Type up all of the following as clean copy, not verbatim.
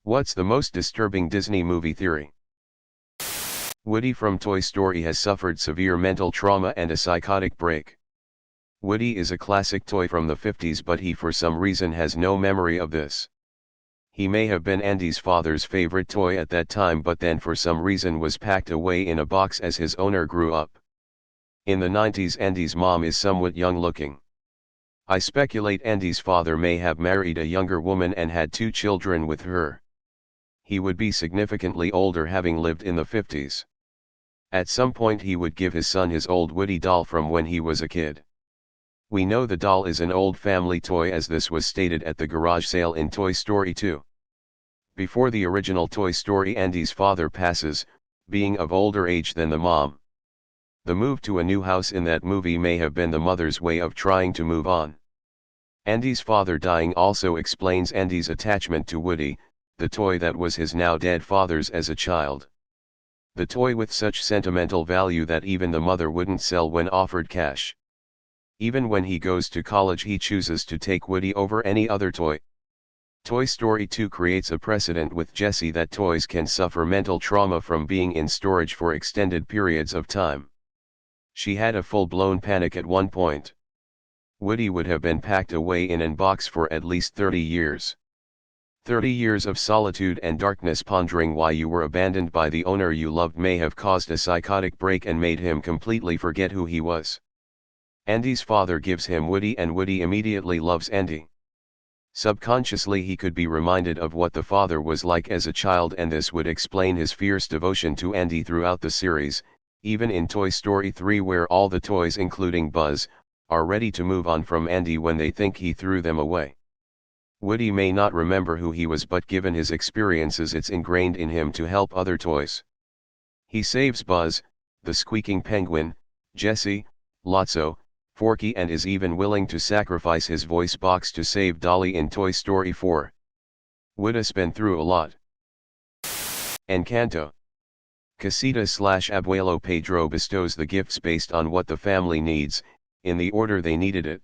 What's the most disturbing Disney movie theory? Woody from Toy Story has suffered severe mental trauma and a psychotic break. Woody is a classic toy from the 50s, but he for some reason has no memory of this. He may have been Andy's father's favorite toy at that time, but then for some reason was packed away in a box as his owner grew up. In the 90s, Andy's mom is somewhat young looking. I speculate Andy's father may have married a younger woman and had 2 children with her. He would be significantly older, having lived in the 50s. At some point he would give his son his old Woody doll from when he was a kid. We know the doll is an old family toy, as this was stated at the garage sale in Toy Story 2. Before the original Toy Story, Andy's father passes, being of older age than the mom. The move to a new house in that movie may have been the mother's way of trying to move on. Andy's father dying also explains Andy's attachment to Woody, the toy that was his now dead father's as a child. The toy with such sentimental value that even the mother wouldn't sell when offered cash. Even when he goes to college, he chooses to take Woody over any other toy. Toy Story 2 creates a precedent with Jessie that toys can suffer mental trauma from being in storage for extended periods of time. She had a full-blown panic at one point. Woody would have been packed away in an box for at least 30 years. 30 years of solitude and darkness, pondering why you were abandoned by the owner you loved, may have caused a psychotic break and made him completely forget who he was. Andy's father gives him Woody, and Woody immediately loves Andy. Subconsciously he could be reminded of what the father was like as a child, and this would explain his fierce devotion to Andy throughout the series, even in Toy Story 3, where all the toys, including Buzz, are ready to move on from Andy when they think he threw them away. Woody may not remember who he was, but given his experiences it's ingrained in him to help other toys. He saves Buzz, the squeaking penguin, Jessie, Lotso, Forky, and is even willing to sacrifice his voice box to save Dolly in Toy Story 4. Woody's been through a lot. Encanto. Casita/Abuelo Pedro bestows the gifts based on what the family needs, in the order they needed it.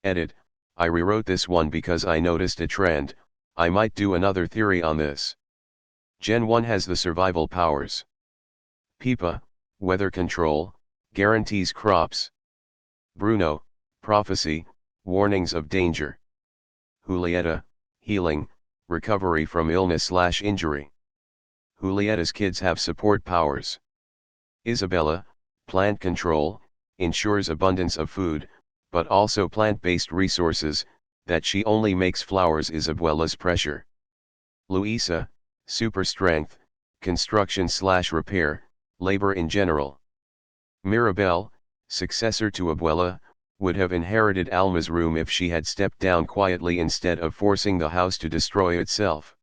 Edit: I rewrote this one because I noticed a trend. I might do another theory on this. Gen 1 has the survival powers. Peepa, weather control, guarantees crops. Bruno, prophecy, warnings of danger. Julieta, healing, recovery from illness/injury. Julieta's kids have support powers. Isabella, plant control, ensures abundance of food, but also plant-based resources, that she only makes flowers is Abuela's pressure. Luisa, super strength, construction/repair, labor in general. Mirabel, successor to Abuela, would have inherited Alma's room if she had stepped down quietly instead of forcing the house to destroy itself.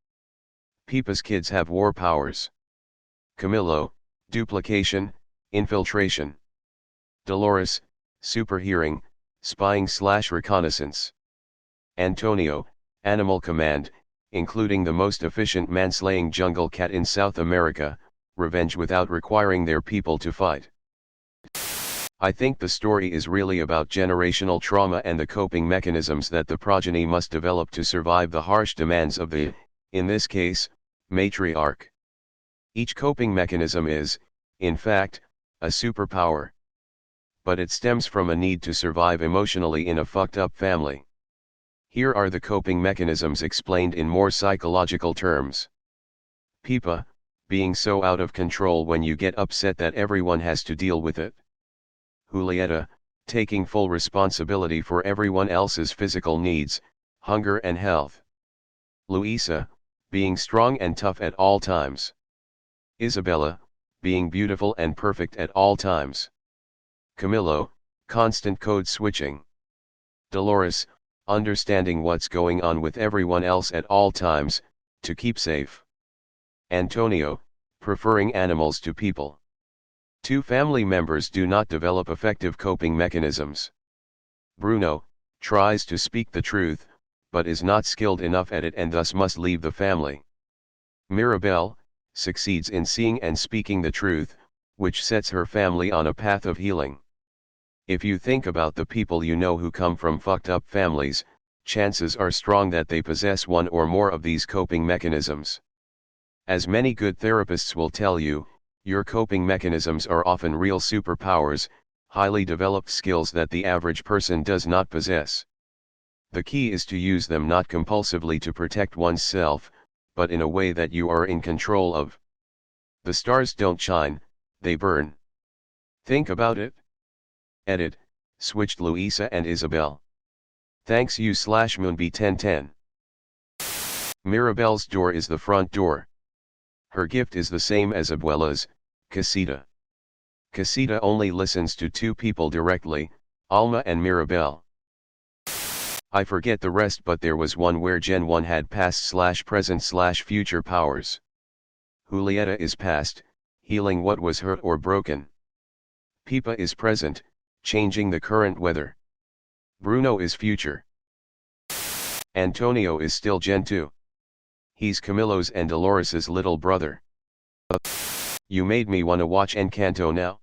Peepa's kids have war powers. Camilo, duplication, infiltration. Dolores, super hearing, spying/reconnaissance. Antonio, animal command, including the most efficient manslaying jungle cat in South America, revenge without requiring their people to fight. I think the story is really about generational trauma and the coping mechanisms that the progeny must develop to survive the harsh demands of the, in this case, matriarch. Each coping mechanism is, in fact, a superpower. But it stems from a need to survive emotionally in a fucked up family. Here are the coping mechanisms explained in more psychological terms. Peepa, being so out of control when you get upset that everyone has to deal with it. Julieta, taking full responsibility for everyone else's physical needs, hunger and health. Luisa, being strong and tough at all times. Isabella, being beautiful and perfect at all times. Camilo, constant code switching. Dolores, understanding what's going on with everyone else at all times, to keep safe. Antonio, preferring animals to people. Two family members do not develop effective coping mechanisms. Bruno, tries to speak the truth, but is not skilled enough at it and thus must leave the family. Mirabel, succeeds in seeing and speaking the truth, which sets her family on a path of healing. If you think about the people you know who come from fucked up families, chances are strong that they possess one or more of these coping mechanisms. As many good therapists will tell you, your coping mechanisms are often real superpowers, highly developed skills that the average person does not possess. The key is to use them not compulsively to protect oneself, but in a way that you are in control of. The stars don't shine, they burn. Think about it. Edit, switched Louisa and Isabel. Thanks you/Moonbee1010. Mirabelle's door is the front door. Her gift is the same as Abuela's, Casita. Casita only listens to two people directly, Alma and Mirabelle. I forget the rest, but there was one where Gen 1 had past/present/future powers. Julieta is past, healing what was hurt or broken. Pipa is present, changing the current weather. Bruno is future. Antonio is still Gen 2. He's Camilo's and Dolores's little brother. You made me wanna watch Encanto now.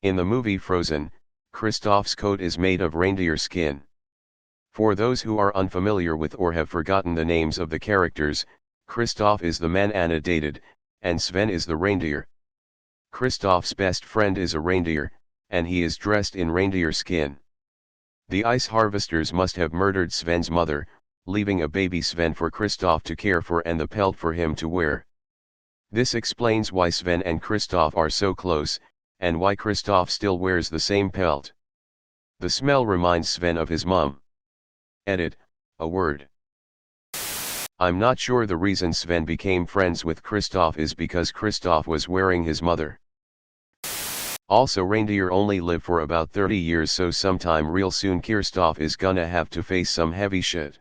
In the movie Frozen, Kristoff's coat is made of reindeer skin. For those who are unfamiliar with or have forgotten the names of the characters, Kristoff is the man Anna dated, and Sven is the reindeer. Kristoff's best friend is a reindeer, and he is dressed in reindeer skin. The ice harvesters must have murdered Sven's mother, leaving a baby Sven for Kristoff to care for and the pelt for him to wear. This explains why Sven and Kristoff are so close, and why Kristoff still wears the same pelt. The smell reminds Sven of his mom. Edit, a word. I'm not sure the reason Sven became friends with Kristoff is because Kristoff was wearing his mother. Also, reindeer only live for about 30 years, so sometime real soon Kristoff is gonna have to face some heavy shit.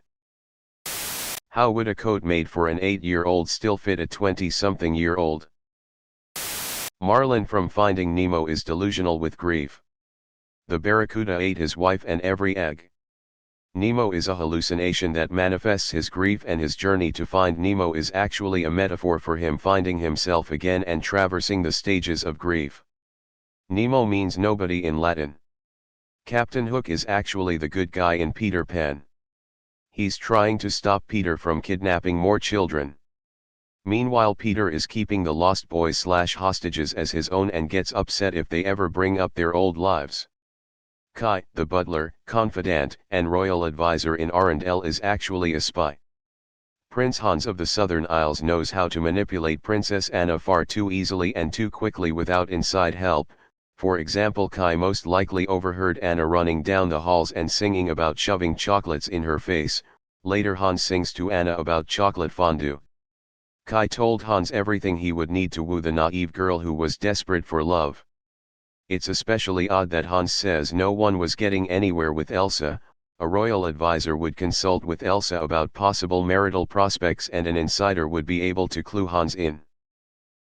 How would a coat made for an 8-year-old still fit a 20-something-year-old? Marlin from Finding Nemo is delusional with grief. The barracuda ate his wife and every egg. Nemo is a hallucination that manifests his grief, and his journey to find Nemo is actually a metaphor for him finding himself again and traversing the stages of grief. Nemo means nobody in Latin. Captain Hook is actually the good guy in Peter Pan. He's trying to stop Peter from kidnapping more children. Meanwhile, Peter is keeping the lost boys/hostages as his own and gets upset if they ever bring up their old lives. Kai, the butler, confidant, and royal advisor in Arendelle, is actually a spy. Prince Hans of the Southern Isles knows how to manipulate Princess Anna far too easily and too quickly without inside help. For example, Kai most likely overheard Anna running down the halls and singing about shoving chocolates in her face. Later Hans sings to Anna about chocolate fondue. Kai told Hans everything he would need to woo the naive girl who was desperate for love. It's especially odd that Hans says no one was getting anywhere with Elsa. A royal advisor would consult with Elsa about possible marital prospects, and an insider would be able to clue Hans in.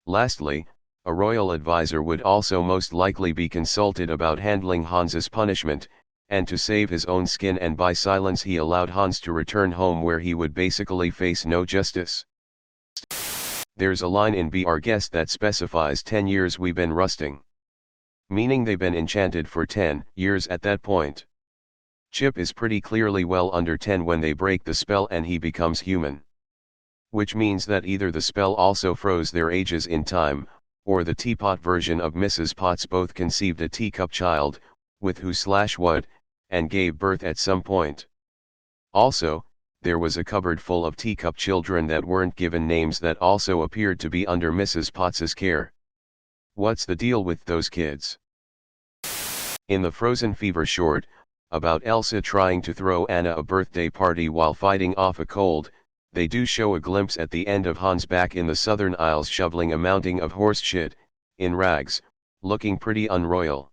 Lastly, a royal advisor would also most likely be consulted about handling Hans's punishment, and to save his own skin and by silence he allowed Hans to return home where he would basically face no justice. There's a line in Be Our Guest that specifies 10 years we've been rusting. Meaning they've been enchanted for 10 years at that point. Chip is pretty clearly well under 10 when they break the spell and he becomes human. Which means that either the spell also froze their ages in time, or the teapot version of Mrs. Potts both conceived a teacup child, with who/what, and gave birth at some point. Also, there was a cupboard full of teacup children that weren't given names that also appeared to be under Mrs. Potts's care. What's the deal with those kids? In the Frozen Fever short, about Elsa trying to throw Anna a birthday party while fighting off a cold, they do show a glimpse at the end of Hans back in the Southern Isles shoveling a mounting of horse shit, in rags, looking pretty unroyal.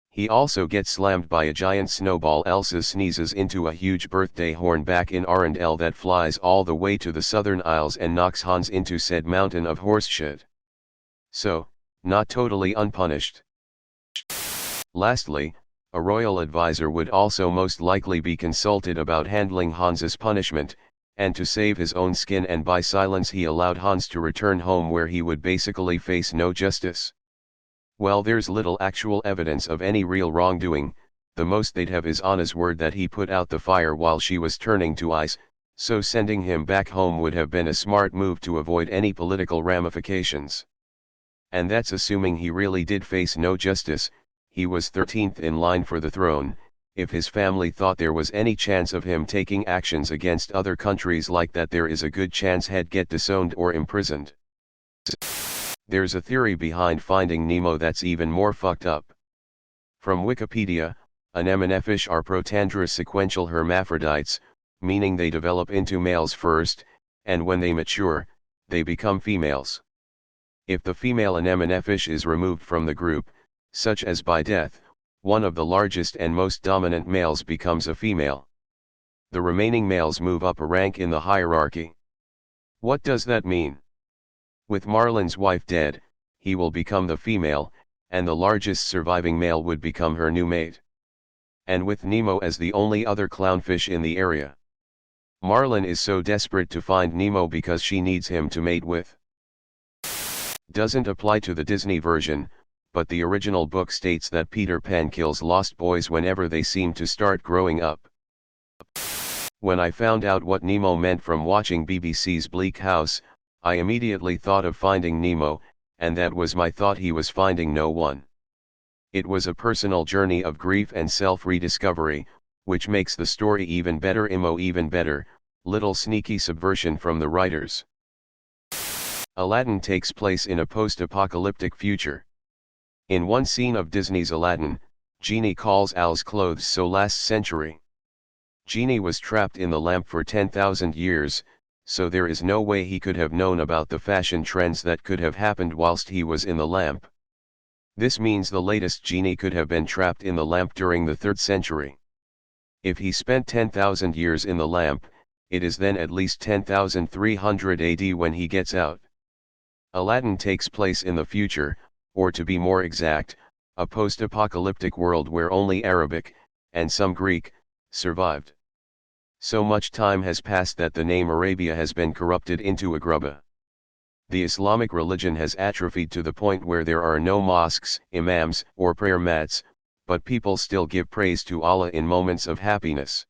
He also gets slammed by a giant snowball. Elsa sneezes into a huge birthday horn back in Arendelle that flies all the way to the Southern Isles and knocks Hans into said mountain of horse shit. So, not totally unpunished. Lastly, a royal advisor would also most likely be consulted about handling Hans's punishment, and to save his own skin and by silence he allowed Hans to return home where he would basically face no justice. Well, there's little actual evidence of any real wrongdoing, the most they'd have is Anna's word that he put out the fire while she was turning to ice, so sending him back home would have been a smart move to avoid any political ramifications. And that's assuming he really did face no justice. He was 13th in line for the throne. If his family thought there was any chance of him taking actions against other countries like that, there is a good chance he'd get disowned or imprisoned. There's a theory behind Finding Nemo that's even more fucked up. From Wikipedia, anemone fish are protandrous sequential hermaphrodites, meaning they develop into males first, and when they mature, they become females. If the female anemone fish is removed from the group, such as by death, one of the largest and most dominant males becomes a female. The remaining males move up a rank in the hierarchy. What does that mean? With Marlin's wife dead, he will become the female, and the largest surviving male would become her new mate. And with Nemo as the only other clownfish in the area, Marlin is so desperate to find Nemo because she needs him to mate with. Doesn't apply to the Disney version, but the original book states that Peter Pan kills lost boys whenever they seem to start growing up. When I found out what Nemo meant from watching BBC's Bleak House, I immediately thought of Finding Nemo, and that was my thought. He was finding no one. It was a personal journey of grief and self-rediscovery, which makes the story even better. Even better, little sneaky subversion from the writers. Aladdin takes place in a post-apocalyptic future. In one scene of Disney's Aladdin, Genie calls Al's clothes so last century. Genie was trapped in the lamp for 10,000 years, so there is no way he could have known about the fashion trends that could have happened whilst he was in the lamp. This means the latest Genie could have been trapped in the lamp during the 3rd century. If he spent 10,000 years in the lamp, it is then at least 10,300 AD when he gets out. Aladdin takes place in the future, or to be more exact, a post-apocalyptic world where only Arabic, and some Greek, survived. So much time has passed that the name Arabia has been corrupted into Agrabah. The Islamic religion has atrophied to the point where there are no mosques, imams, or prayer mats, but people still give praise to Allah in moments of happiness.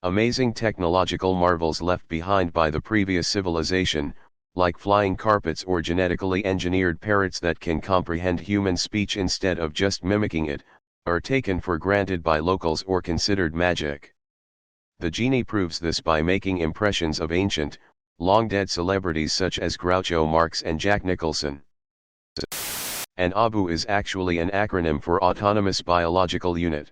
Amazing technological marvels left behind by the previous civilization, like flying carpets or genetically engineered parrots that can comprehend human speech instead of just mimicking it, are taken for granted by locals or considered magic. The Genie proves this by making impressions of ancient, long-dead celebrities such as Groucho Marx and Jack Nicholson. And ABU is actually an acronym for Autonomous Biological Unit.